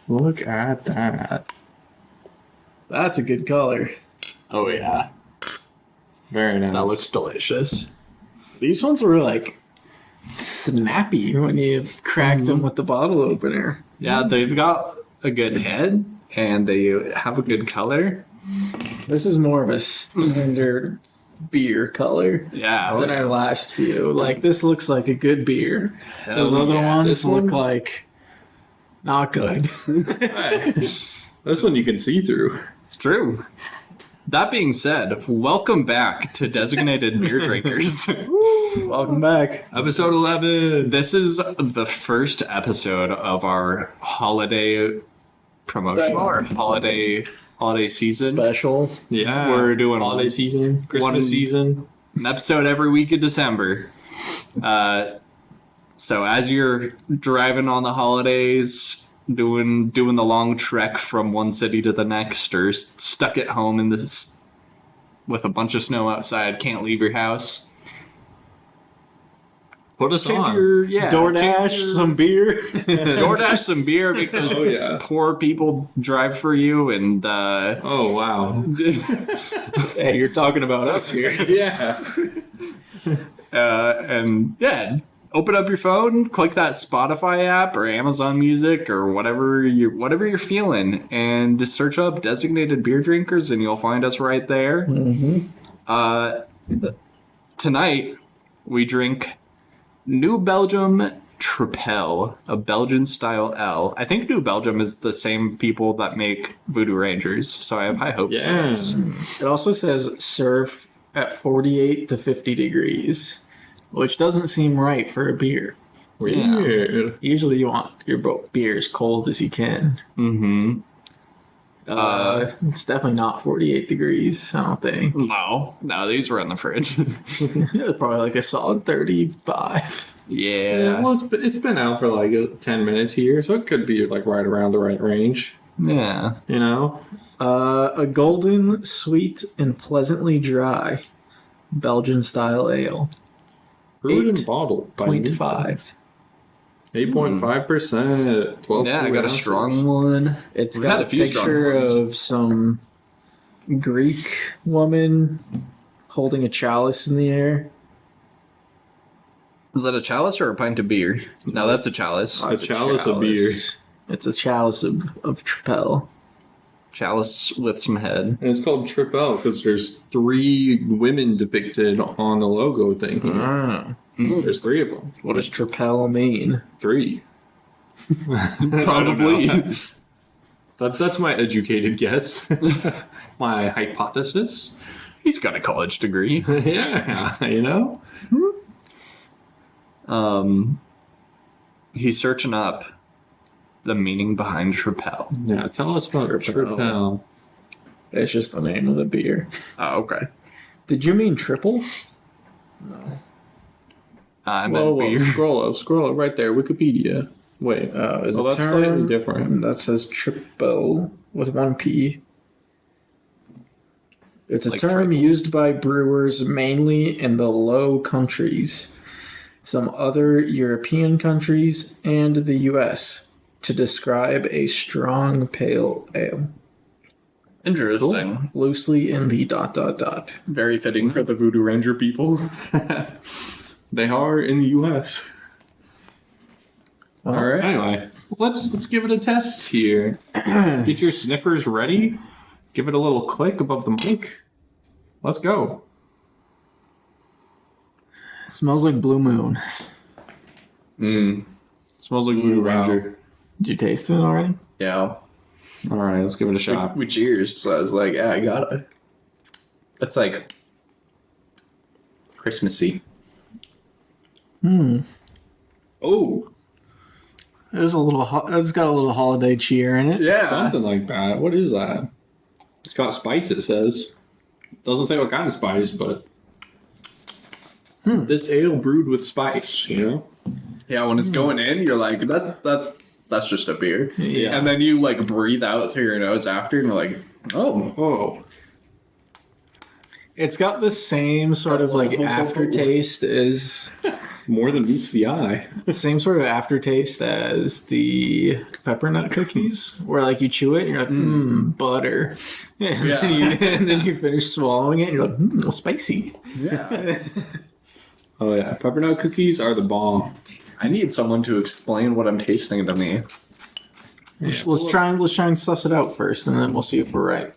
Look at that. That's a good color. Oh, yeah. Very nice. That looks delicious. These ones were like snappy when you cracked them with the bottle opener. Yeah, they've got a good head, and they have a good color. This is more of a standard beer color Yeah. than our last few. Like, this looks like a good beer. Those other ones this look one- like not good. This one you can see through. True. That being said, welcome back to Designated Beer Drinkers. Welcome back. Episode 11. This is the first episode of our holiday promotion, our holiday season. Special. Yeah. We're doing holiday season, Christmas season. an episode every week of December. So as you're driving on the holidays, doing the long trek from one city to the next, or stuck at home in this with a bunch of snow outside, can't leave your house. Put us Change on. your DoorDash, some beer. DoorDash some beer because Oh, yeah. poor people drive for you, and Oh, wow. Hey, you're talking about us here. Yeah. and yeah, open up your phone, click that Spotify app or Amazon Music or whatever you're feeling, and just search up Designated Beer Drinkers, and you'll find us right there. Tonight we drink New Belgium Trippel, a Belgian style ale. I think New Belgium is the same people that make Voodoo Rangers, so I have high hopes for Yeah. this. It also says serve at 48 to 50 degrees, which doesn't seem right for a beer. Weird. Usually you want your beer as cold as you can. Mm-hmm. It's definitely not 48 degrees, I don't think. No, these were in the fridge. It's probably like a solid 35. Yeah. Well, it's been out for like 10 minutes here, so it could be like right around the right range. Yeah. You know? A golden, sweet, and pleasantly dry Belgian style ale. Brewed and bottled by 0.5. 8.5%. 12 Yeah, I got a ounces. strong one. It's We've got had a a few strong picture ones. of some Greek woman holding a chalice in the air. Is that a chalice or a pint of beer? No, that's a chalice. A chalice of beer. It's a chalice of Trippel. Chalice with some head. And it's called Trippel because there's 3 women depicted on the logo thing here. There's 3 of them. What does Trippel mean? 3. Probably. That's my educated guess. My hypothesis. He's got a college degree. Yeah, you know? He's searching up the meaning behind Trippel. Yeah, tell us about Trippel. It's just the name of the beer. Oh, okay. Did you mean triple? I meant beer. Scroll up right there, Wikipedia. Wait, Is well, a that's term slightly different. that says triple with 1 P. It's a Like term triple. used by brewers mainly in the Low Countries, some other European countries, and the U.S. to describe a strong pale ale, Interesting. loosely in the ... Very fitting for the Voodoo Ranger people. They are in the U.S. All right. Anyway, let's give it a test here. Get your sniffers ready. Give it a little click above the mic. Let's go. It smells like Blue Moon. Smells like Voodoo wow. Ranger. Did you taste it already? Yeah. All right, let's give it a shot. We cheersed, so I was like, yeah, I got it. It's like Christmassy. Oh. It's got a little holiday cheer in it. Yeah. Something like that. What is that? It's got spice, it says. Doesn't say what kind of spice, but... This ale brewed with spice, you know? Yeah, when it's going in, you're like, that's just a beer. Yeah. And then you like breathe out through your nose after, and you're like, oh. Oh. It's got the same sort of like aftertaste as More than meets the eye. Same sort of aftertaste as the peppermint cookies, where like you chew it and you're like, butter. And then you finish swallowing it and you're like, spicy. Yeah. Oh yeah, peppermint cookies are the bomb. I need someone to explain what I'm tasting to me. Let's try and suss it out first, and then we'll see if we're right.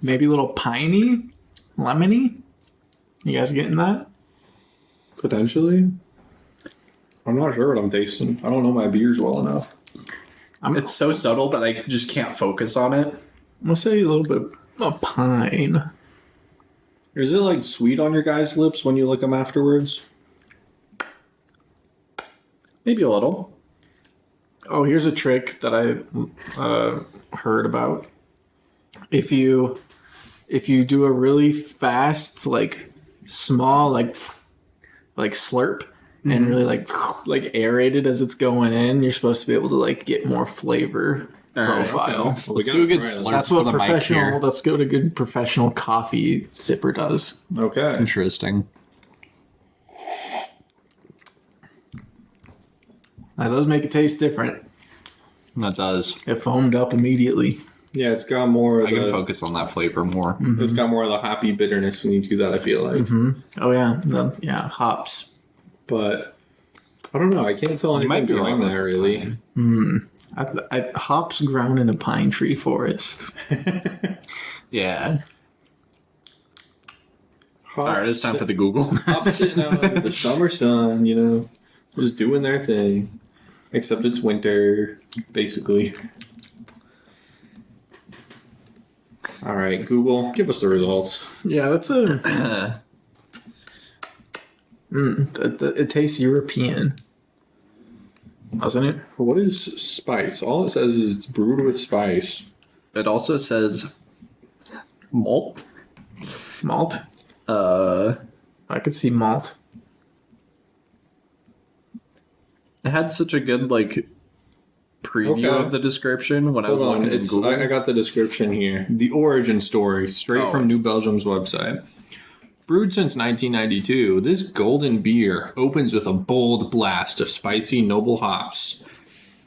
Maybe a little piney, lemony. You guys getting that? Potentially. I'm not sure what I'm tasting. I don't know my beers well enough. It's so subtle that I just can't focus on it. I'm gonna say a little bit of pine. Is it like sweet on your guys' lips when you lick them afterwards? Maybe a little. Oh, here's a trick that I heard about. If you do a really fast, like small, like slurp, and really like aerate it as it's going in, you're supposed to be able to like get more flavor profile. Okay. Let's do a good slurp. That's what for the mic here. professional. That's what a good professional coffee sipper does. Okay. Interesting. Now those make it taste different. That does. It foamed up immediately. Yeah, it's got more of I can focus on that flavor more. It's got more of the hoppy bitterness when you do that, I feel like. Oh yeah, hops. But I don't know, I can't tell anything might be beyond wrong. that really. Hops grown in a pine tree forest. Yeah. All right, it's time for the Google. Hops sitting out in the summer sun, you know, just doing their thing. Except it's winter, basically. All right, Google, give us the results. Yeah, that's a. It tastes European, doesn't it? What is spice? All it says is it's brewed with spice. It also says malt. Malt. I could see malt. It had such a good like preview Okay. of the description when I was Hold on, looking at it's, Google. I got the description here. The origin story, straight from New Belgium's website. Brewed since 1992, this golden beer opens with a bold blast of spicy noble hops.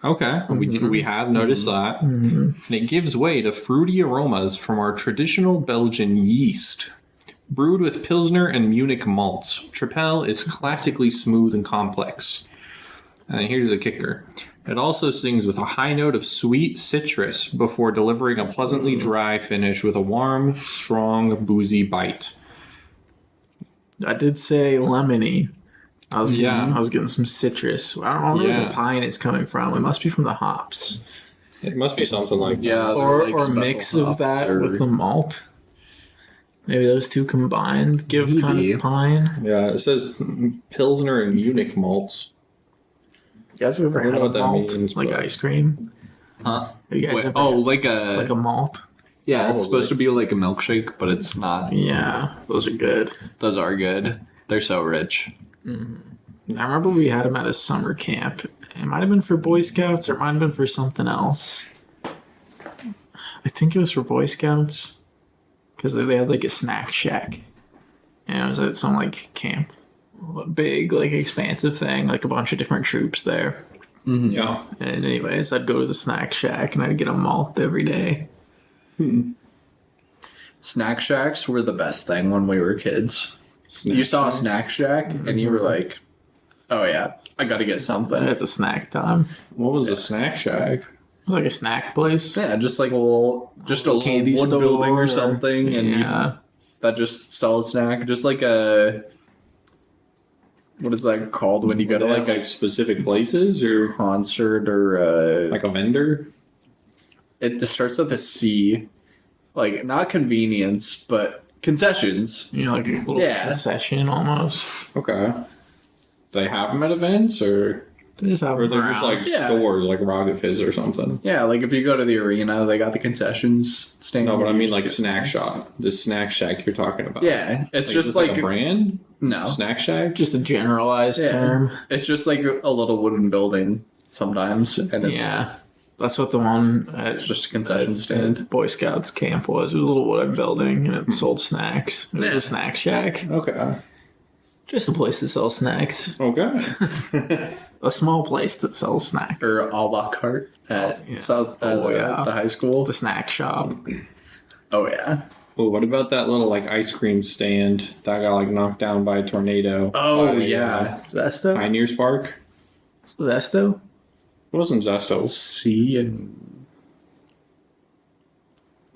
Okay, we have noticed that. And it gives way to fruity aromas from our traditional Belgian yeast. Brewed with Pilsner and Munich malts, Trippel is classically smooth and complex. And here's the kicker. It also sings with a high note of sweet citrus before delivering a pleasantly dry finish with a warm, strong, boozy bite. I did say lemony. I was getting some citrus. I don't know where Yeah. the pine is coming from. It must be from the hops. It must be something like that. Yeah, Or like or special mix of hops that or- with the malt. Maybe those two combined give kind Maybe. of pine. Yeah, it says Pilsner and Munich malts. You guys ever I don't had know a what that malt? means, Like but- ice cream? Huh? Have you guys Wait, ever oh, had like a like a malt? yeah. Probably. It's supposed to be like a milkshake, but it's not. Yeah, those are good. Those are good. They're so rich. I remember we had them at a summer camp. It might have been for Boy Scouts or it might have been for something else. I think it was for Boy Scouts because they had like a snack shack. And it was at some like camp. Big, like expansive thing, like a bunch of different troops there. Yeah. And anyways, I'd go to the snack shack and I'd get a malt every day. Snack shacks were the best thing when we were kids. You saw a snack shack and you were like, "Oh yeah, I got to get something." It's a snack time. What was a snack shack? It was like a snack place. Yeah, just like a little Candy wood store building or or- something, and Yeah. that just sells snack, just like a what is that called when you go to Like like a specific places or concert or like a vendor? it starts with a C, like not convenience but concessions. You know, like a little Yeah. concession almost. Okay. They have them at events or They just have or them they're just around. like Yeah. stores like Rocket Fizz or something? Yeah, like if you go to the arena, they got the concessions stand. No, but I You mean just like get snack snacks. shop. The snack shack you're talking about. Yeah, it's Like, just is this like a brand? no, Snack shack? Just a generalized Yeah. term. it's just like a little wooden building sometimes, and it's Yeah. That's what the one It's just a concession stand. Boy Scouts camp was. It was a little wooden building and it sold snacks. It was a snack shack. Okay. Just a place that sells snacks. Okay. A small place that sells snacks. Or a la carte at the high school. The snack shop. Oh, yeah. Well, what about that little like ice cream stand that got like knocked down by a tornado? Oh, yeah. Zesto? Pioneers Park? Zesto? It wasn't Zesto. C and...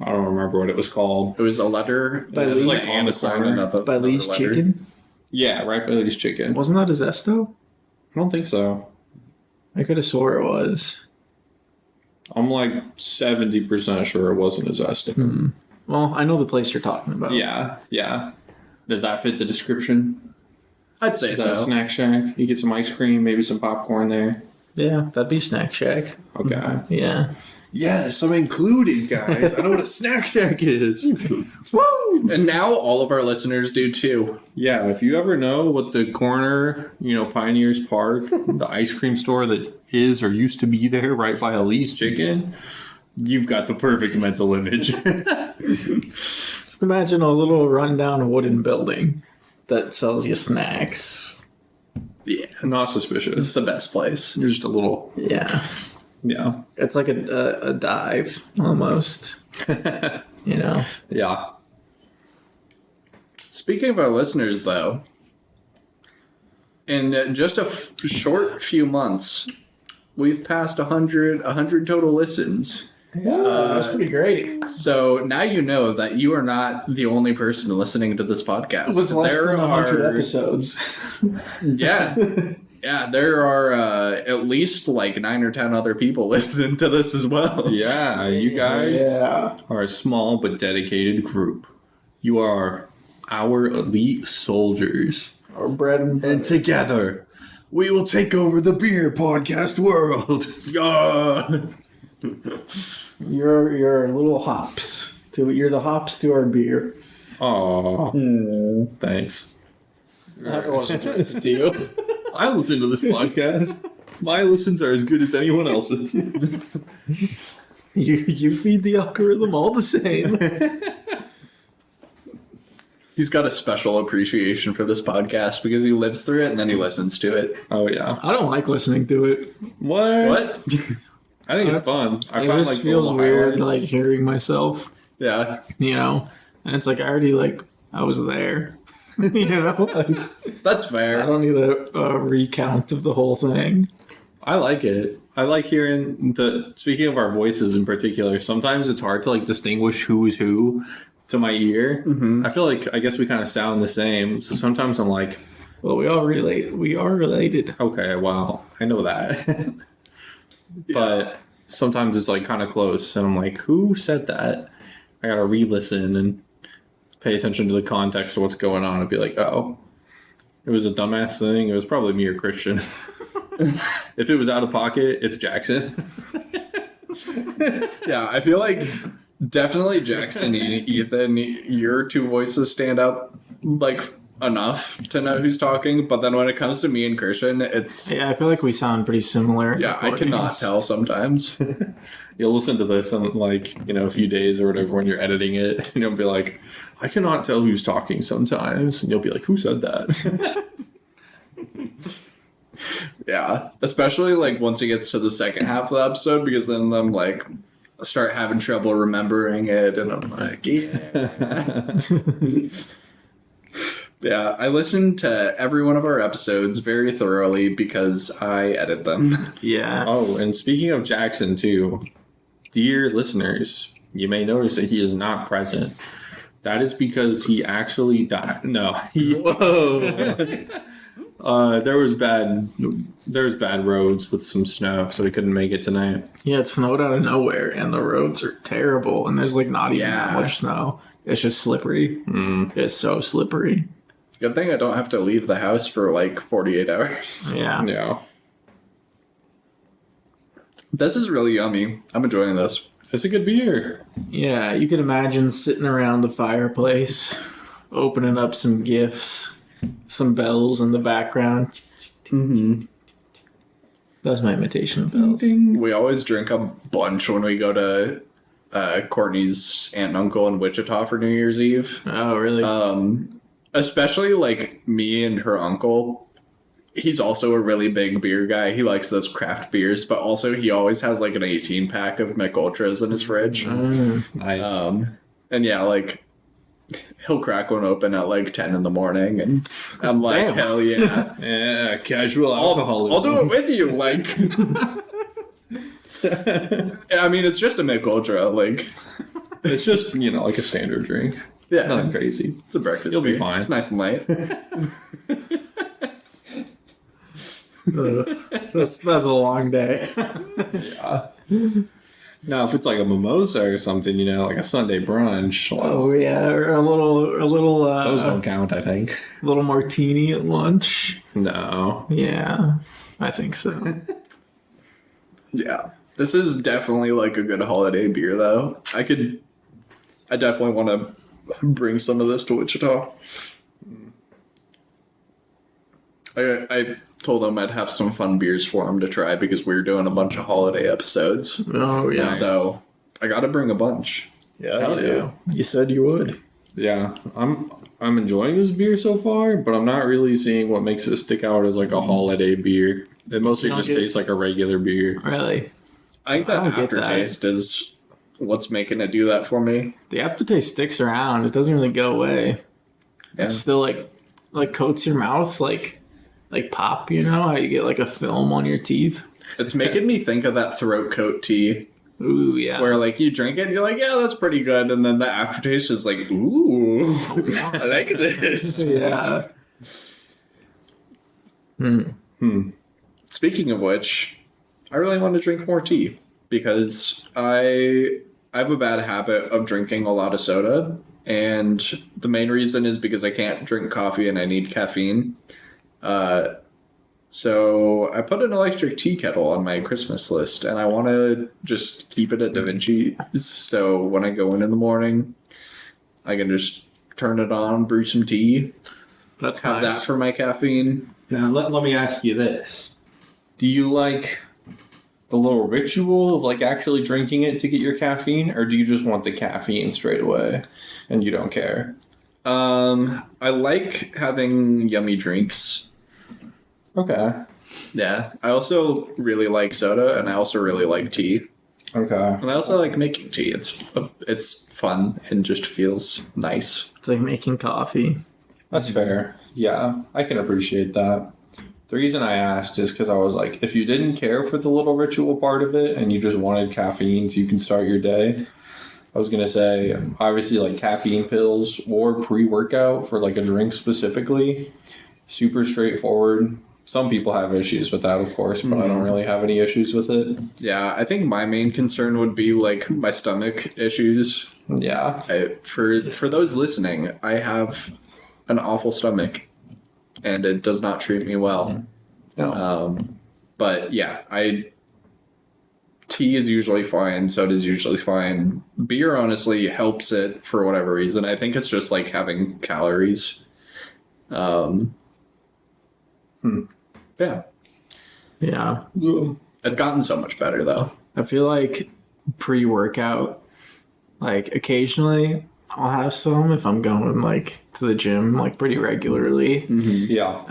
I don't remember what it was called. It was a letter. It was like on the corner. By Lee's Chicken? Yeah, right by Lee's Chicken. Wasn't that a Zesto? I don't think so. I could have swore it was. I'm like 70% sure it wasn't a Zesto. Well, I know the place you're talking about. Yeah, yeah. Does that fit the description? I'd say Is that a so. snack shack? You get some ice cream, maybe some popcorn there. Yeah, that'd be Snack Shack. Okay. Yeah. Yes, I'm included, guys. I know what a snack shack is. Woo! And now all of our listeners do too. Yeah, if you ever know what the corner, Pioneers Park, the ice cream store that is or used to be there right by Elise Chicken, you've got the perfect mental image. Just imagine a little rundown wooden building that sells you snacks. Yeah. Not suspicious. It's the best place. You're just a little, Yeah. yeah. It's like a dive, almost. Yeah. Speaking of our listeners, though, in just a short few months, we've passed 100 total listens. Yeah, that's pretty great. So now you know that you are not the only person listening to this podcast. With less than 100 episodes. Yeah. Yeah, there are at least like 9 or 10 other people listening to this as well. Yeah, you guys are a small but dedicated group. You are our elite soldiers. Or bread and butter. And together, we will take over the beer podcast world. Yeah. You're little hops. You're the hops to our beer. Oh, thanks. That wasn't to you. I listen to this podcast. My listens are as good as anyone else's. You feed the algorithm all the same. He's got a special appreciation for this podcast because he lives through it and then he listens to it. Oh yeah. I don't like listening to it. What? I think it's fun. It just feels weird, like hearing myself. Yeah. And it's like I already I was there. That's fair. I don't need a recount of the whole thing. I like it. I like hearing speaking of our voices in particular, sometimes it's hard to distinguish who is who to my ear. Mm-hmm. I feel like, I guess we kind of sound the same. So sometimes I'm like, well, we all relate. We are related. Okay, well, I know that. But sometimes it's kind of close. And I'm like, who said that? I got to re-listen and pay attention to the context of what's going on and be like, oh, it was a dumbass thing. It was probably me or Christian. If it was out of pocket, it's Jackson. Yeah, I feel like definitely Jackson and Ethan, your two voices stand out enough to know who's talking, but then when it comes to me and Christian, it's... Yeah, I feel like we sound pretty similar. Yeah, I cannot tell sometimes. You'll listen to this in a few days or whatever when you're editing it, and you'll be like, I cannot tell who's talking sometimes. And you'll be like, who said that? Yeah, especially once it gets to the second half of the episode, because then I'm start having trouble remembering it, and I'm like, yeah. Yeah, I listen to every one of our episodes very thoroughly because I edit them. Yeah. Oh, and speaking of Jackson too, dear listeners, you may notice that he is not present. That is because he actually died. No. Whoa. There was bad roads with some snow, so he couldn't make it tonight. Yeah, it snowed out of nowhere, and the roads are terrible, and there's not even that much snow. It's just slippery. It's so slippery. Good thing I don't have to leave the house for 48 hours. Yeah. Yeah. This is really yummy. I'm enjoying this. It's a good beer. Yeah, you could imagine sitting around the fireplace, opening up some gifts, some bells in the background. Mm-hmm. That's my imitation of bells. We always drink a bunch when we go to Courtney's aunt and uncle in Wichita for New Year's Eve. Oh, really? Especially like me and her uncle. He's also a really big beer guy. He likes those craft beers, but also he always has like an 18 pack of Mick Ultras in his fridge. Nice. And yeah, like he'll crack one open at like 10 in the morning, and I'm like, Damn. hell yeah. Yeah, casual alcoholism. I'll do it with you. Like, I mean, it's just a Mick Ultra. Like, It's just, like a standard drink. yeah, Nothing crazy. it's a breakfast You'll be beer. fine. It's nice and light. That's a long day. Yeah. Now, if it's like a mimosa or something, like a Sunday brunch, well, Oh yeah, or a little those don't count, I think. little martini at lunch. No. Yeah, I think so. Yeah. This is definitely like a good holiday beer, though. I definitely want to bring some of this to Wichita. I told him I'd have some fun beers for him to try because we were doing a bunch of holiday episodes. Oh yeah. So I got to bring a bunch. Yeah, Hell yeah. You said you would. Yeah, I'm enjoying this beer so far, but I'm not really seeing what makes it stick out as like a holiday beer. It mostly You don't just get- tastes like a regular beer. Really? I think I that don't get that. aftertaste is what's making it do that for me. The aftertaste sticks around. It doesn't really go away. Yeah. It's still like coats your mouth like pop, how you get like a film on your teeth. It's making me think of that throat coat tea Ooh, yeah. where like you drink it and you're like, yeah, that's pretty good. And then the aftertaste is like, ooh, I like this. Yeah. Speaking of which, I really want to drink more tea because I have a bad habit of drinking a lot of soda. And the main reason is because I can't drink coffee and I need caffeine. So I put an electric tea kettle on my Christmas list, and I want to just keep it at Da Vinci's. So when I go in the morning, I can just turn it on, brew some tea, That's have nice. that for my caffeine. Now, let me ask you this. Do you like the little ritual of like actually drinking it to get your caffeine, or do you just want the caffeine straight away and you don't care? I like having yummy drinks. Okay. Yeah. I also really like soda, and I also really like tea. Okay. And I also like making tea. It's fun and just feels nice. It's like making coffee. That's fair. Yeah, I can appreciate that. The reason I asked is because I was like, if you didn't care for the little ritual part of it and you just wanted caffeine so you can start your day, I was going to say, obviously, like caffeine pills or pre-workout for like a drink specifically, super straightforward. Some people have issues with that, of course, but I don't really have any issues with it. Yeah, I think my main concern would be like my stomach issues. Yeah. For those listening, I have an awful stomach, and it does not treat me well. No. But yeah, tea is usually fine. Soda is usually fine. Beer honestly helps it for whatever reason. I think it's just like having calories. Yeah, Yeah. it's gotten so much better though. I feel like pre-workout, like occasionally I'll have some if I'm going like to the gym like pretty regularly. Yeah.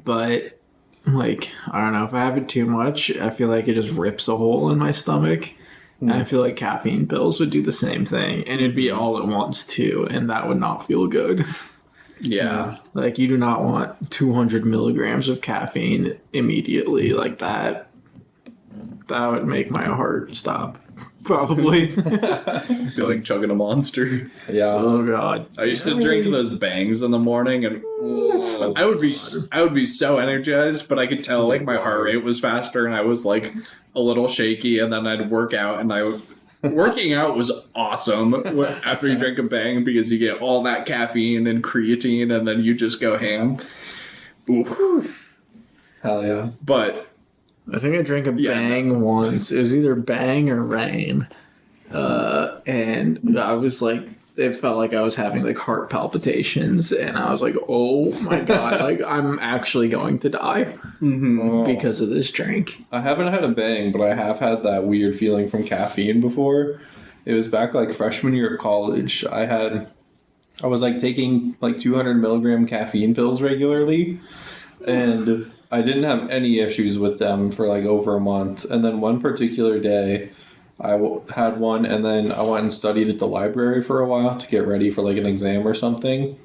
But like I don't know, if I have it too much, I feel like it just rips a hole in my stomach. And I feel like caffeine pills would do the same thing, and it'd be all at once too, and that would not feel good. Yeah. Like you do not want 200 milligrams of caffeine immediately like that. That would make my heart stop. Probably. I feel like chugging a monster. Yeah. Oh god. I used to drink those bangs in the morning, and I would be so energized, but I could tell like my heart rate was faster, and I was like a little shaky. And then I'd work out, and working out was awesome after you drink a bang because you get all that caffeine and creatine, and then you just go ham. Ooh. Hell yeah. But I think I drank a Bang once. It was either Bang or Rain. And I was like it felt like I was having like heart palpitations, and I was like, oh my god, like I'm actually going to die because of this drink. I haven't had a bang, but I have had that weird feeling from caffeine before. It was back like freshman year of college. I was like taking like 200 milligram caffeine pills regularly, and I didn't have any issues with them for like over a month. And then one particular day, had one, and then I went and studied at the library for a while to get ready for like an exam or something.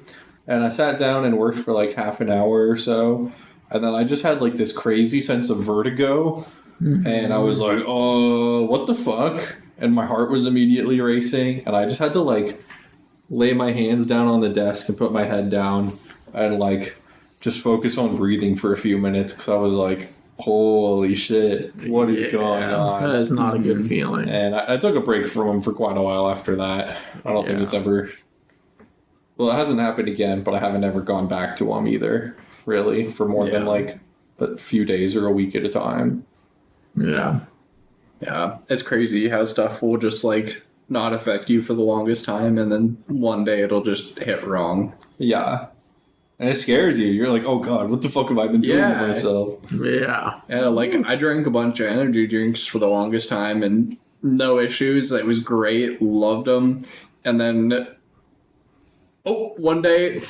And I sat down and worked for like half an hour or so. And then I just had like this crazy sense of vertigo. And I was like, oh, what the fuck? And my heart was immediately racing. And I just had to like lay my hands down on the desk and put my head down and like just focus on breathing for a few minutes, because I was like, holy shit, what is going on? That is not a good feeling. And I took a break from him for quite a while after that. I don't think it's ever... Well, it hasn't happened again, but I haven't ever gone back to him either, really, for more than like a few days or a week at a time. Yeah. Yeah, it's crazy how stuff will just like not affect you for the longest time, and then one day it'll just hit wrong. Yeah. And it scares you. You're like, oh god, what the fuck have I been doing to myself? Yeah. Yeah, like I drank a bunch of energy drinks for the longest time and no issues. It was great. Loved them. And then, one day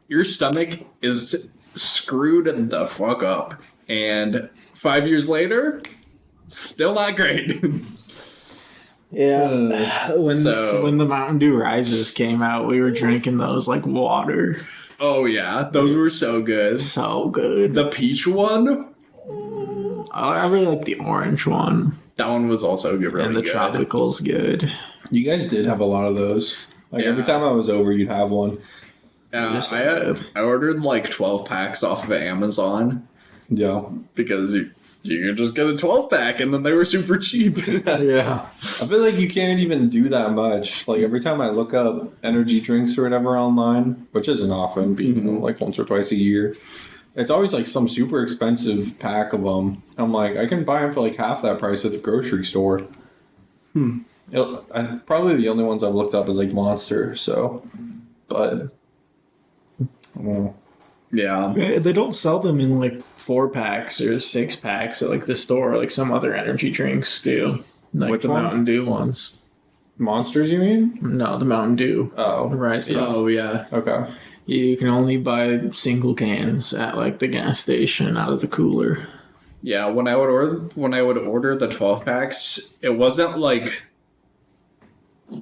your stomach is screwed the fuck up. And 5 years later, still not great. Yeah. When the Mountain Dew Rises came out, we were drinking those like water. Oh yeah, those were so good. So good. The peach one? I really like the orange one. That one was also good, really and the good. tropical's good. You guys did have a lot of those. Like every time I was over, you'd have one. Yeah, I ordered like 12 packs off of Amazon. Yeah. Because you could just get a 12-pack, and then they were super cheap. Yeah. I feel like you can't even do that much. Like, every time I look up energy drinks or whatever online, which isn't often, being like once or twice a year, it's always like some super expensive pack of them. I'm like, I can buy them for like half that price at the grocery store. Probably the only ones I've looked up is like Monster, so. But, I don't know. Yeah. They don't sell them in like 4-packs or 6-packs at like the store, like some other energy drinks do. Like Which the one? Mountain Dew ones. Monsters, you mean? No, the Mountain Dew. Oh. Rises. Oh, yeah. Okay. You can only buy single cans at like the gas station out of the cooler. Yeah, when I would order the 12-packs, it wasn't like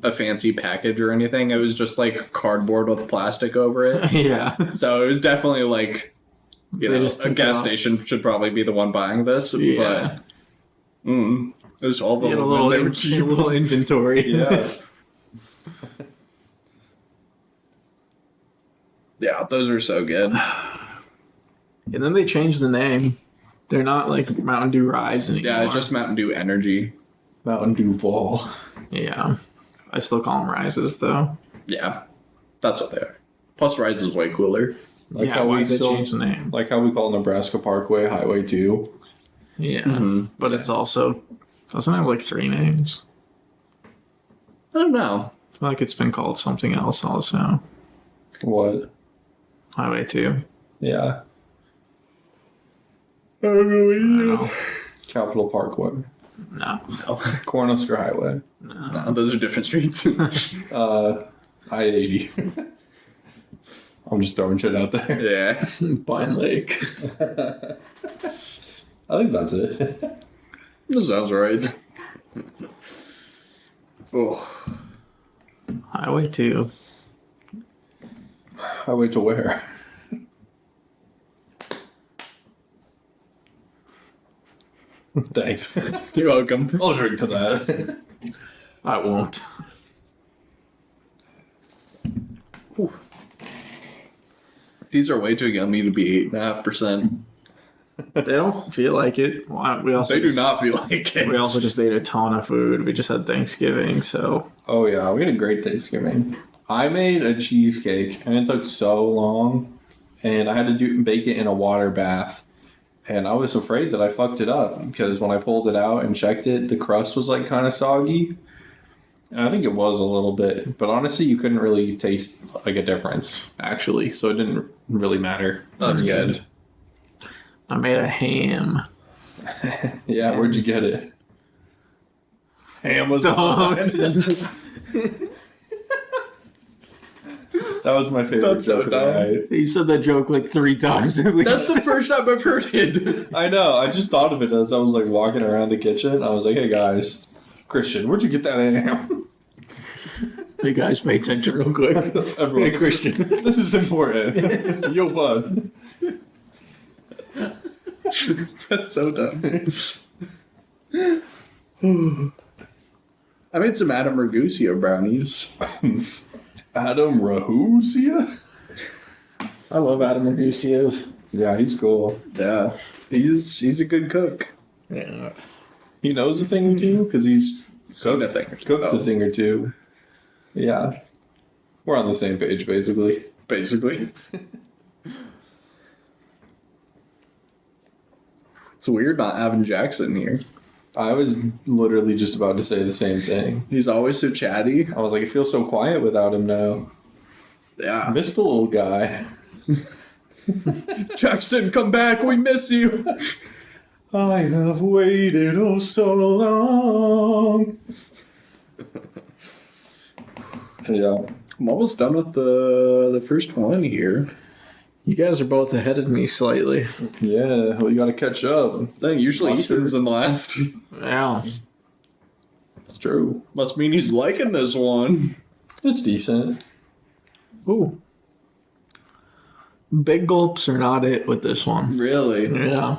a fancy package or anything. It was just like cardboard with plastic over it. Yeah. So it was definitely like, a gas station should probably be the one buying this. Yeah. But it was 12 of You them. had a They were cheap. little inventory. Yeah. Yeah, those are so good. And then they changed the name. They're not like Mountain Dew Rise anymore. Yeah, it's just Mountain Dew Energy. Mountain Dew Fall. Yeah. I still call them Rises though. Yeah, that's what they are. Plus, Rise is way cooler. Like yeah, how why we did they still, change the name? like how we call Nebraska Parkway Highway 2. Yeah. But it's also doesn't it have like 3 names. I don't know. I feel like it's been called something else also. What? Highway 2. Yeah. I don't know. Capitol Parkway. No. Cornhusker Highway. No, those are different streets. I-80. I'm just throwing shit out there. Yeah. Pine Lake. I think that's it. That sounds right. Oh. Highway 2. Highway to where? Thanks. You're welcome. I'll drink to that. I won't. These are way too yummy to be 8.5%. They don't feel like it. We also They do not feel like We it. also just ate a ton of food. We just had Thanksgiving, so Oh yeah, we had a great Thanksgiving. I made a cheesecake and it took so long, and I had to bake it in a water bath, and I was afraid that I fucked it up because when I pulled it out and checked it, the crust was like kind of soggy. And I think it was a little bit, but honestly, you couldn't really taste like a difference, actually. So it didn't really matter. That's in the good. end. I made a ham. Yeah, where'd you get it? Amazon. That was my favorite That's so joke of the dumb. night. You said that joke like 3 times at least. That's the first time I've heard it. I know. I just thought of it as I was like walking around the kitchen. I was like, "Hey guys, Christian, where'd you get that ham?" Hey guys, pay attention real quick. Everyone, Hey, Christian. this is important. Yo, bud. That's so dumb. I made some Adam Ragusea brownies. Adam Rahusia? I love Adam Ragusea. Yeah, he's cool. Yeah, he's a good cook. Yeah. He knows a thing or two because he's Seen a thing or two. cooked a Oh. thing or two. Yeah. We're on the same page, basically. Basically. It's weird not having Jackson here. I was literally just about to say the same thing. He's always so chatty. I was like, it feels so quiet without him now. I Yeah. miss the little guy. Jackson, come back. We miss you. I have waited oh so long. Yeah. I'm almost done with the first one here. You guys are both ahead of me slightly. Yeah, well, you gotta catch up. I think usually Mustard. Ethan's in last. Yeah. It's true. Must mean he's liking this one. It's decent. Ooh. Big gulps are not it with this one. Really? Yeah.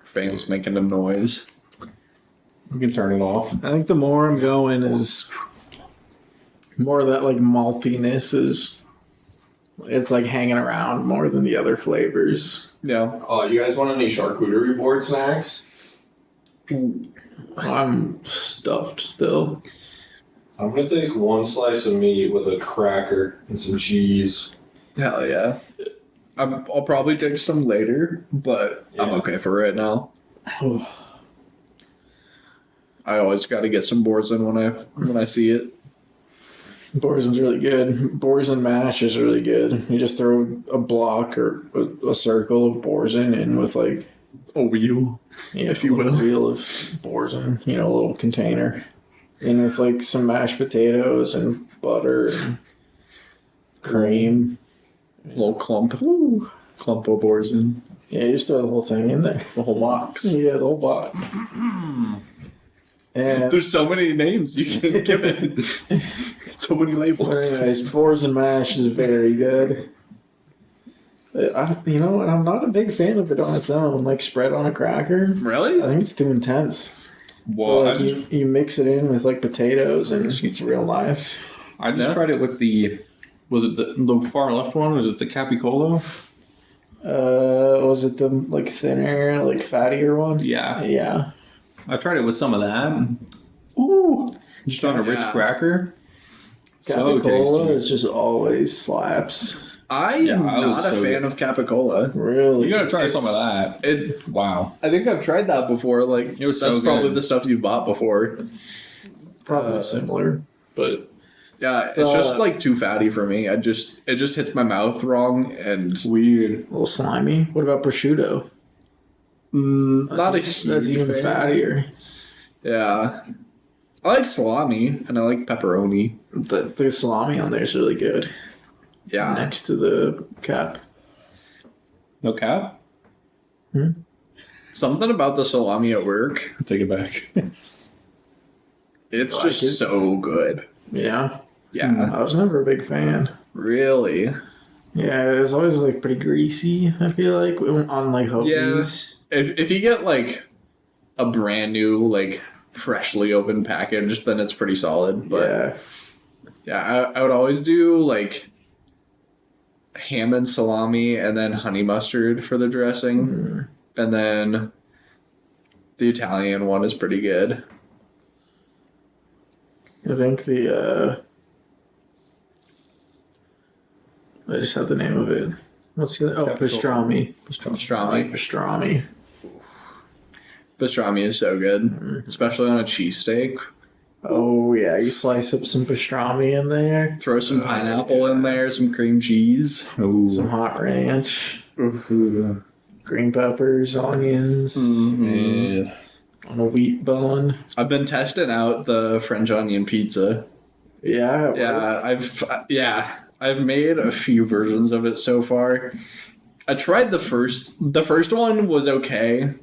Fan's making a noise. You can turn it off. I think the more I'm going is more of that like maltiness is it's like hanging around more than the other flavors. Yeah. Oh, you guys want any charcuterie board snacks? I'm stuffed still. I'm gonna take one slice of meat with a cracker and some cheese. Hell yeah. I'll probably take some later, but I'm Yeah. okay for right now. I always got to get some Borzen when I see it. Borzen's really good. Borzen mash is really good. You just throw a block or a circle of Borzen in with like A wheel. if you a will. reel of Borzen, a little container, in with like some mashed potatoes and butter and cream. Little clump. Woo. Clump of Borzen. Yeah, you just throw the whole thing in there. The whole box. Yeah, the whole box. And There's so many names you can give it. So many labels. anyways, Borzen mash is very good. I'm not a big fan of it on its own. Like spread on a cracker, Really? I think it's too intense. Well, Like you mix it in with like potatoes and it's real nice. I just Yeah. tried it with the. Was it the far left one? Was it the Capicolo? Was it the like thinner, like fattier one? Yeah. Yeah. I tried it with some of that. Ooh. Just on a rich Yeah. cracker. So Capicola tasty. is just always slaps. I am Yeah, I was not a so fan good. of Capicola. Really? You gotta try some of that. It. Wow. I think I've tried that before. Like It was so that's probably good. the stuff you bought before. Probably similar, but Yeah, it's just like too fatty for me. It just hits my mouth wrong and Weird. a little slimy. What about prosciutto? not a That's huge even fan. fattier. Yeah, I like salami and I like pepperoni. The salami on there is really good. Yeah, Next to the cap. No cap? something about the salami at work. Take it back. It's Like just it? so good. Yeah. Yeah, I was never a big fan. really. Yeah, it was always like pretty greasy, I feel like, on like Hokies. If you get like a brand new like freshly opened package, then it's pretty solid. But yeah, I would always do like ham and salami and then honey mustard for the dressing. And then the Italian one is pretty good. I think I just had the name of it. What's the other? Oh, pastrami. I like pastrami. Pastrami is so good, especially on a cheesesteak. Oh yeah, you slice up some pastrami in there. Throw some pineapple in there, some cream cheese. Ooh. Some hot ranch. Green peppers, onions. Man. On a wheat bun. I've been testing out the French onion pizza. Yeah. I've made a few versions of it so far. I tried the first one was okay.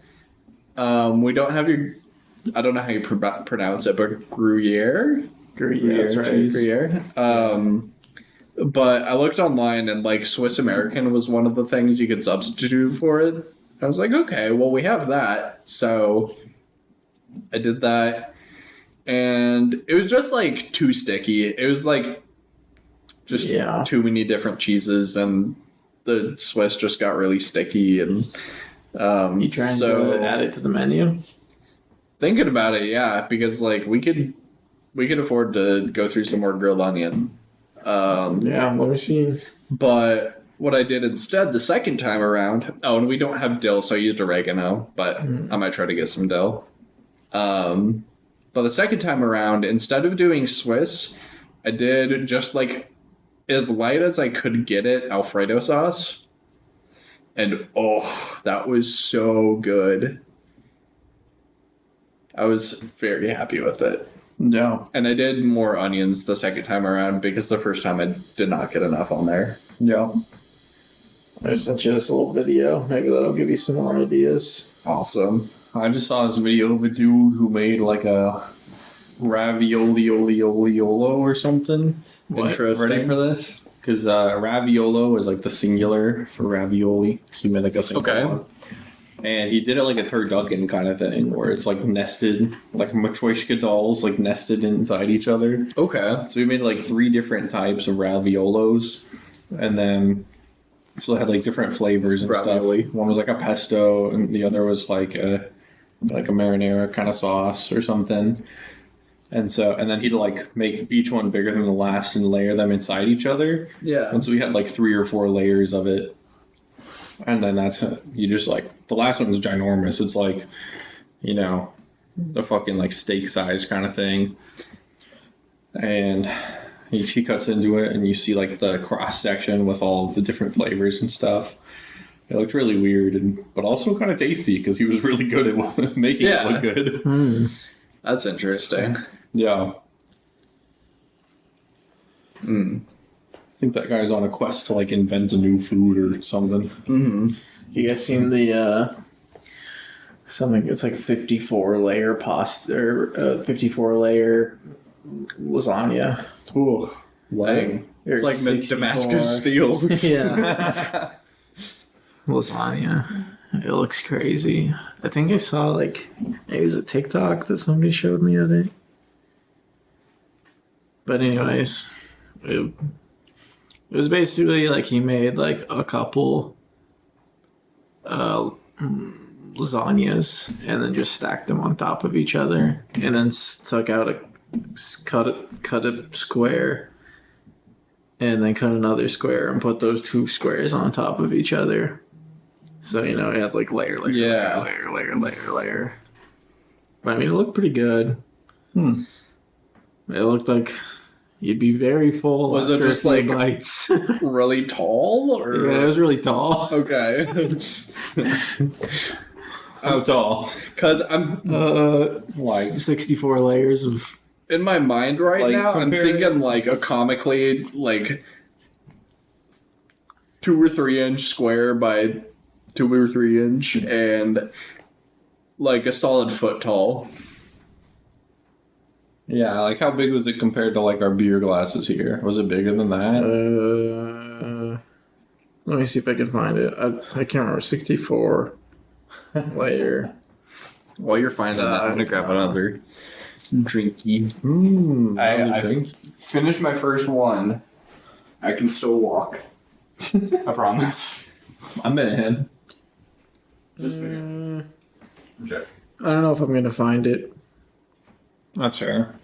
We don't have I don't know how you pronounce it, but Gruyere. That's right. Gruyere. But I looked online and like Swiss American was one of the things you could substitute for it. I was like, okay, well we have that, so I did that, and it was just like too sticky. It was like just too many different cheeses, and the Swiss just got really sticky. And you trying to add it to the menu? Thinking about it, yeah, because like we could afford to go through some more grilled onion. Yeah, let me see. But what I did instead the second time around, and we don't have dill, so I used oregano, but I might try to get some dill. But the second time around, instead of doing Swiss, I did just like as light as I could get it Alfredo sauce. And that was so good. I was very happy with it. Yeah. And I did more onions the second time around because the first time I did not get enough on there. Yeah. I sent you this little video. Maybe that'll give you some more ideas. Awesome. I just saw this video of a dude who made like a ravioliolo or something. Ready for this? Because raviolo is like the singular for ravioli. So he made like a single one. And he did it like a turducken kind of thing, where it's like nested, like matryoshka dolls, like nested inside each other. Okay. So we made like 3 different types of raviolos, and then so they had like different flavors and Ravioli. stuff. One was like a pesto, and the other was like a marinara kind of sauce or something. And then he'd like make each one bigger than the last and layer them inside each other. Yeah. And so we had like 3 or 4 layers of it. And then you just like, the last one's ginormous. It's like, the fucking like steak size kind of thing. And he cuts into it and you see like the cross section with all the different flavors and stuff. It looked really weird, but also kind of tasty because he was really good at making it look good. That's interesting. Yeah. I think that guy's on a quest to like invent a new food or something. You guys seen the something? It's like 54 layer pasta or 54 layer lasagna. Ooh, Dang. It's like 64. Damascus steel. Yeah, lasagna. It looks crazy. I think I saw like it was a TikTok that somebody showed me of it. But anyways, it was basically like he made like a couple lasagnas and then just stacked them on top of each other and then took out cut a square and then cut another square and put those 2 squares on top of each other. So, it had like layer. But I mean, it looked pretty good. It looked like you'd be very full. Was it just like bites? really tall? Or? Yeah, it was really tall. Okay. How tall? Because I'm Like 64 layers of. in my mind right now, I'm comparing- thinking like a comically like 2 or 3 inch square by 2 or 3 inch and like a solid foot tall. Yeah, like how big was it compared to like our beer glasses here? Was it bigger than that? Let me see if I can find it. I can't remember. 64 layer. While you're finding that, I'm gonna grab another drinky. I finished my first one. I can still walk. I promise. I'm in. Just bigger. I don't know if I'm gonna find it. That's fair.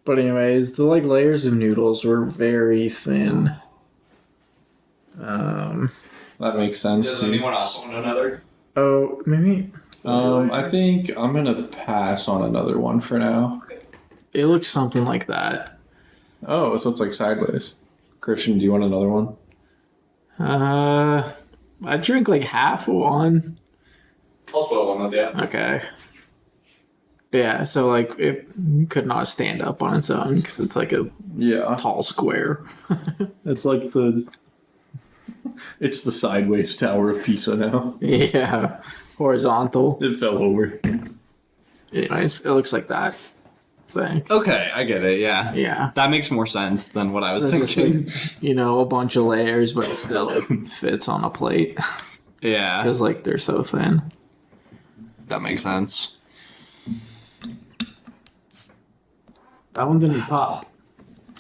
But anyways, the like layers of noodles were very thin. That makes sense Does too. anyone else want another? Oh, maybe. I think I'm gonna pass on another one for now. It looks something like that. Oh, so it's like sideways. Christian, do you want another one? I drink like half one. I'll spoil one with you. Okay. But yeah, so like it could not stand up on its own because it's like a Yeah. tall square. It's like it's the sideways Tower of Pisa now. Yeah, horizontal. It fell over. Anyways, it looks like that. So, Okay, I get it. Yeah. yeah. That makes more sense than what I was So just, thinking. like, a bunch of layers, but it still like, fits on a plate Yeah, because like they're so thin. that makes sense. That one didn't pop.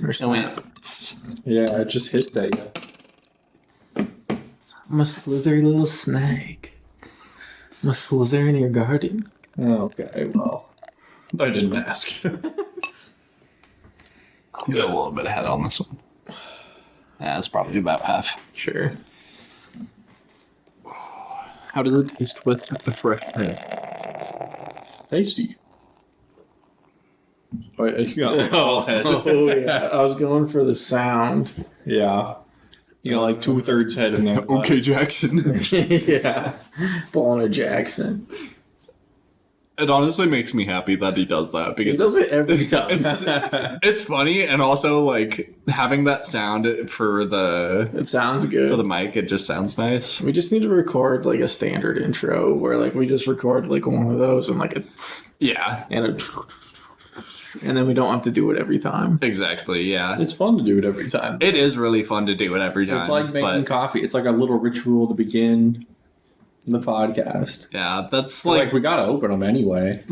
Or It went. snap. Yeah, it just hissed at you. I'm a slithery little snake. I'm a slither in your garden. Okay, well, I didn't ask. I'll go a little bit ahead on this one. Yeah, it's probably about half. Sure. How does it taste with the fresh paint? Tasty. Oh, yeah, you got all head. Oh yeah, I was going for the sound. Yeah. You got like 2/3 head in there. Okay, Jackson. Yeah, Bonner Jackson. It honestly makes me happy that he does that He because does it every time. it's funny, and also like having that sound for the It sounds good. for the mic, it just sounds nice. We just need to record like a standard intro where like we just record like one of those and like a Yeah, and then we don't have to do it every time. exactly. Yeah, It's fun to do it every time. it is really fun to do it every time. It's like making but coffee. It's like a little ritual to begin the podcast. yeah, that's Like like we gotta open them anyway.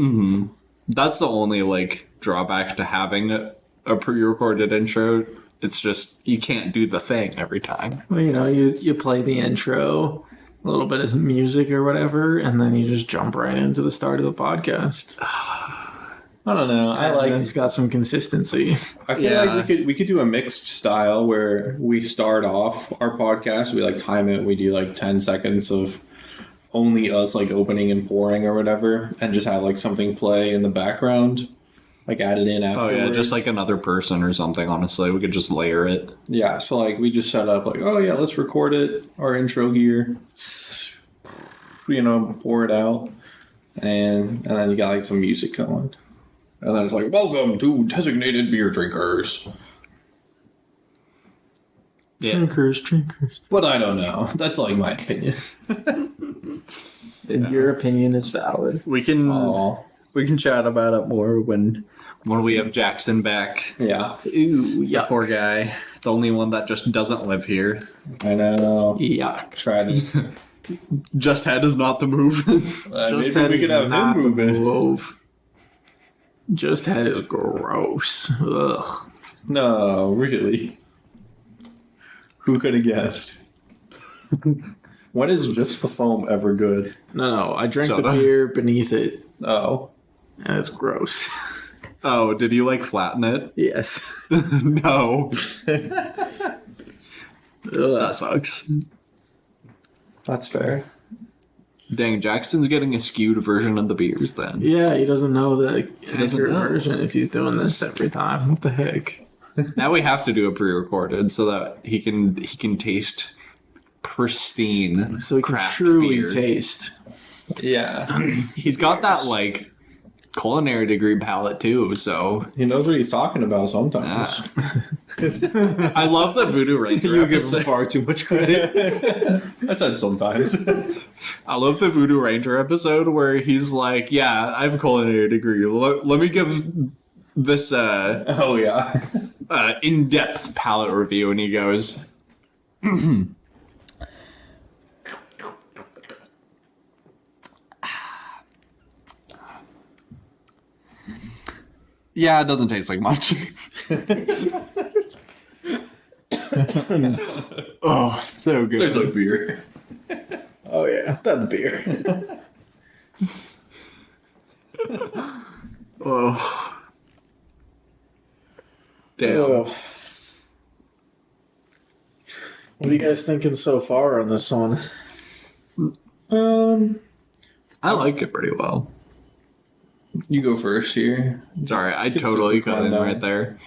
that's the only like drawback to having a pre-recorded intro. It's just you can't do the thing every time. Well, you play the intro, a little bit of music or whatever, and then you just jump right into the start of the podcast. I don't know. I like. And it's got some consistency. I feel Yeah. like we could do a mixed style where we start off our podcast. We like time it. We do like 10 seconds of only us like opening and pouring or whatever, and just have like something play in the background, like add it in Oh afterwards. yeah, just like another person or something. Honestly, we could just layer it. Yeah, so like we just set up like, oh yeah, let's record it, our intro here, pour it out, and then you got like some music going, and then it's like, welcome to Designated Beer Drinkers. Yeah. Drinkers. But I don't know. That's like my opinion. And your opinion is valid. We can Oh we can chat about it more when we have Jackson back. yeah, Ooh, yuck. Poor guy, the only one that just doesn't live here. I know. Yuck. Tried to. Just head is not the move. Just maybe head we is could have not him the move it. move. Just head is gross. Ugh. No, really. Who could have guessed? When is just the foam ever good? No, I drank the Soda. beer beneath it, Oh. and it's gross. Oh, did you like flatten it? Yes. No, Ugh. that sucks. That's fair. Dang, Jackson's getting a skewed version of the beers then. Yeah, he doesn't know the doesn't accurate know. version if he's doing this every time. What the heck? Now we have to do a pre-recorded so that he can taste pristine. So he can craft truly beer. taste. Yeah. He's got that like culinary degree palate too. So He knows what he's talking about sometimes. I love the Voodoo Ranger episode. far too much credit. I said sometimes. I love the Voodoo Ranger episode where he's like, "Yeah, I have a culinary degree. Let me give this Oh, yeah. in-depth palate review," and he goes, "Yeah, it doesn't taste like much." Oh, it's so good. There's like beer. Oh yeah, that's beer. Oh, damn. Ugh. What are you guys thinking so far on this one? I like it pretty well. You go first here. Sorry, I totally cut in right there.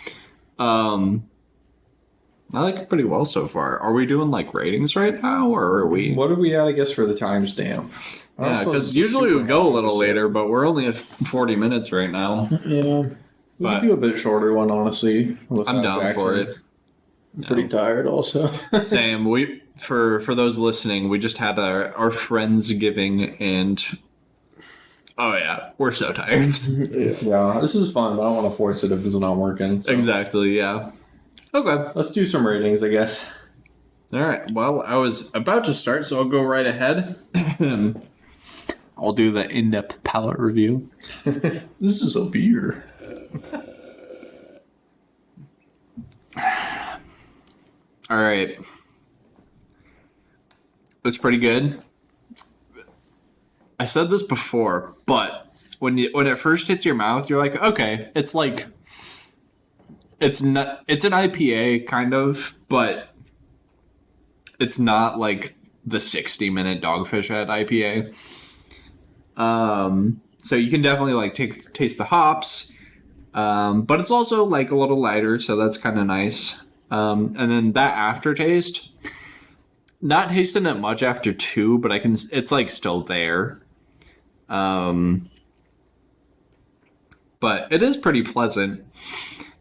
I like it pretty well so far. Are we doing like ratings right now, or are we? What are we at, I guess, for the timestamp? Yeah, because usually we go a little later, but we're only at 40 minutes right now. Yeah. We could do a bit shorter one, honestly. I'm down for it. I'm pretty tired also. Same. For those listening, we just had our Friendsgiving, and oh yeah, we're so tired. Yeah, this is fun, but I don't want to force it if it's not working. So. Exactly, yeah. Okay. Let's do some ratings, I guess. All right. Well, I was about to start, so I'll go right ahead. I'll do the in-depth palate review. This is a beer. All right. It's pretty good. I said this before, but when it first hits your mouth, you're like, okay, it's like it's an IPA kind of, but it's not like the 60-minute Dogfish Head IPA. So you can definitely like taste the hops, but it's also like a little lighter, so that's kind of nice. And then that aftertaste, not tasting it much after 2, but it's like still there. But it is pretty pleasant.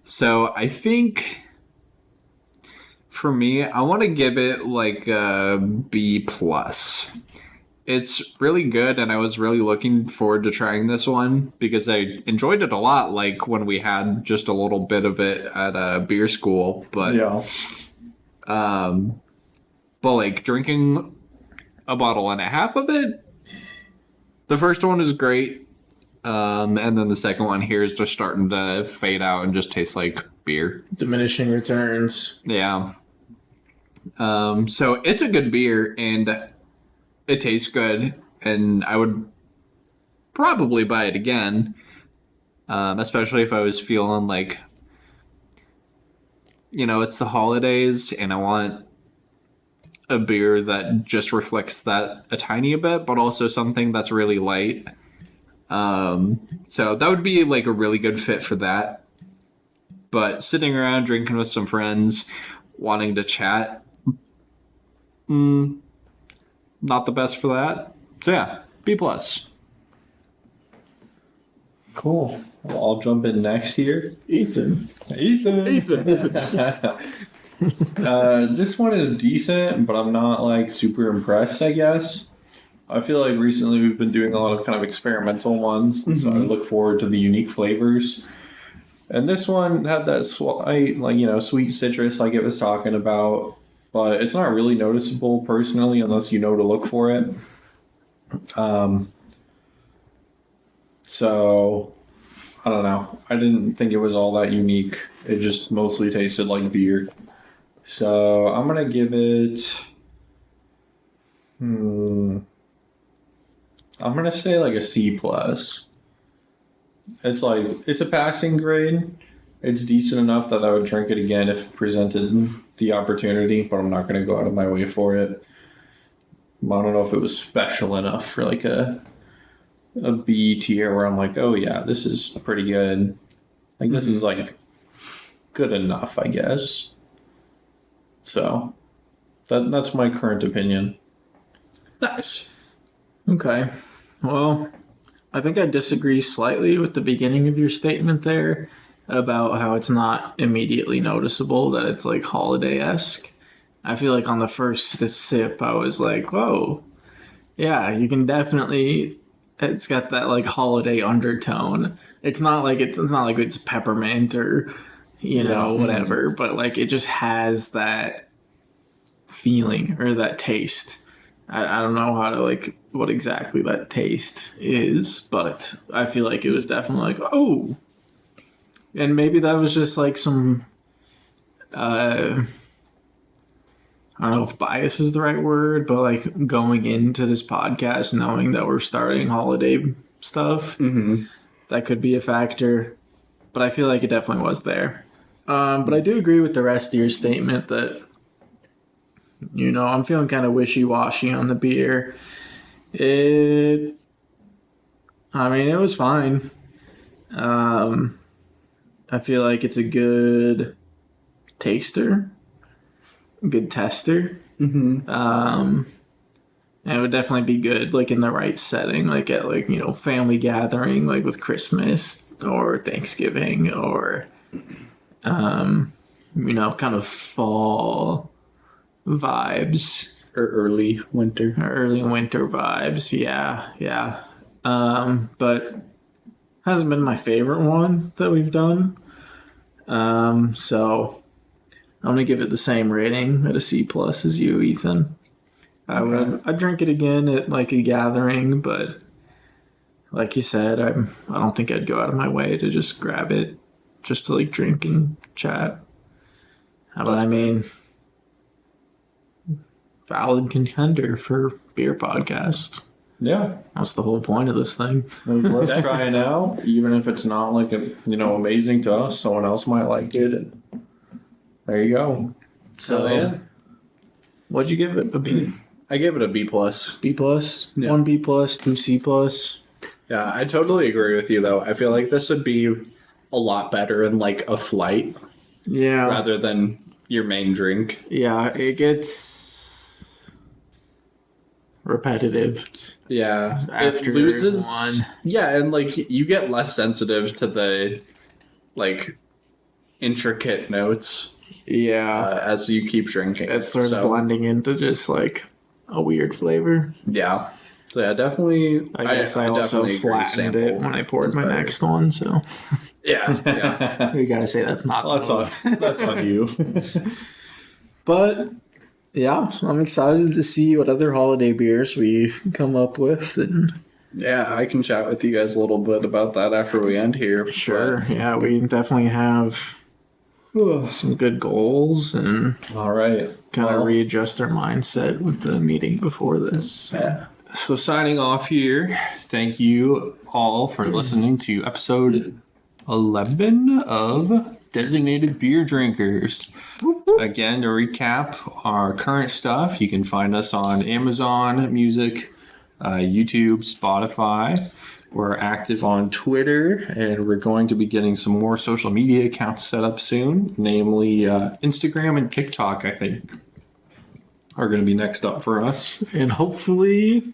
So I think for me, I want to give it like a B+. It's really good, and I was really looking forward to trying this one because I enjoyed it a lot, like when we had just a little bit of it at a beer school. But yeah, but like drinking a bottle and a half of it, the first one is great, and then the second one here is just starting to fade out and just tastes like beer. Diminishing returns. Yeah. So it's a good beer, and it tastes good, and I would probably buy it again, especially if I was feeling like, it's the holidays, and I want a beer that just reflects that a tiny bit, but also something that's really light. So that would be like a really good fit for that. But sitting around drinking with some friends, wanting to chat, not the best for that. So yeah, B+. Cool. Well, I'll jump in next here. Ethan. This one is decent, but I'm not like super impressed, I guess. I feel like recently we've been doing a lot of kind of experimental ones, so I look forward to the unique flavors. And this one had that slight, sweet citrus like it was talking about, but it's not really noticeable personally unless you know to look for it. So I don't know. I didn't think it was all that unique. It just mostly tasted like beer. So I'm gonna give it. I'm gonna say like a C+. It's a passing grade. It's decent enough that I would drink it again if presented the opportunity, but I'm not gonna go out of my way for it. I don't know if it was special enough for like a B tier where I'm like, oh yeah, this is pretty good. Like this is like good enough, I guess. So that's my current opinion. Nice. Okay. Well, I think I disagree slightly with the beginning of your statement there about how it's not immediately noticeable that it's like holiday-esque. I feel like on the first sip, I was like, whoa, yeah, you can definitely, it's got that like holiday undertone. It's not like it's peppermint or, whatever, but like it just has that feeling or that taste. I don't know how to like what exactly that taste is, but I feel like it was definitely like, oh, and maybe that was just like some, I don't know if bias is the right word, but like going into this podcast knowing that we're starting holiday stuff, that could be a factor, but I feel like it definitely was there. But I do agree with the rest of your statement that I'm feeling kind of wishy-washy on the beer. It was fine. I feel like it's a good taster, good tester. Mm-hmm. It would definitely be good, like, in the right setting, like at, like, family gathering, like with Christmas or Thanksgiving or, kind of fall vibes. Or early winter. Early winter vibes, yeah. But hasn't been my favorite one that we've done. So I'm gonna give it the same rating at a C+ as you, Ethan. I'd drink it again at like a gathering, but like you said, I don't think I'd go out of my way to just grab it just to like drink and chat. But I mean, valid contender for beer podcast. Yeah. That's the whole point of this thing. Let's try it out, even if it's not like amazing to us. Someone else might like it. And there you go. So, yeah. What'd you give it? A B? I gave it a B+. B+? Yeah. 1 B+, 2 C+. Yeah, I totally agree with you, though. I feel like this would be a lot better in, like, a flight Yeah. rather than your main drink. Yeah, it gets repetitive. Yeah. After it loses. one. Yeah, and, like, you get less sensitive to the, like, intricate notes Yeah. as you keep drinking. It's sort of blending into just like a weird flavor. Yeah. So, yeah, definitely. I guess I also definitely agree. flattened Sample it when I poured is my better. next one, so Yeah. we gotta say that's not the move. That's on you. But yeah, I'm excited to see what other holiday beers we come up with. And Yeah, I can chat with you guys a little bit about that after we end here. sure, yeah, we definitely have some good goals and All right. kind of readjust our mindset with the meeting before this. Yeah. So signing off here, thank you all for listening to episode 11 of Designated Beer Drinkers. Again, to recap our current stuff, you can find us on Amazon Music, YouTube, Spotify. We're active on Twitter, and we're going to be getting some more social media accounts set up soon, namely Instagram and TikTok, I think, are going to be next up for us. And hopefully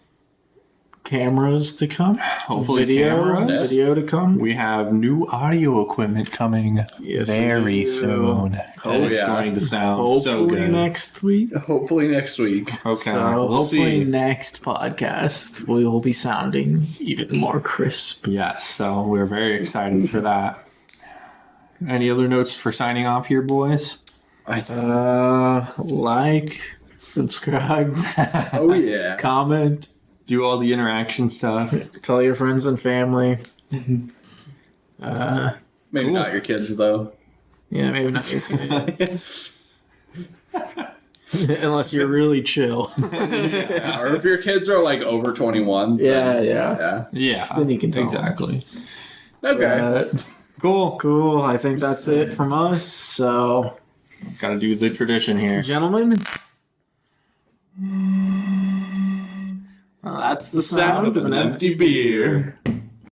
cameras to come. Hopefully cameras. Video to come. We have new audio equipment coming Yes, very we do. soon. Oh, It's yeah. going to sound so Hopefully good. next week. Hopefully next week. Okay, So we'll hopefully see. next podcast we will be sounding even more crisp. Yes, so we're very excited for that. Any other notes for signing off here, boys? Like, subscribe, Oh, yeah. comment, Do all the interaction stuff. tell your friends and family. Maybe Cool. not your kids, though. Yeah, maybe not your kids. Unless you're really chill. Yeah, or if your kids are, like, over 21. then- Yeah. Yeah, Then you can tell exactly. Okay. Cool. Cool. I think that's it from us. So, Got to do the tradition here. gentlemen, that's the sound of an empty beer.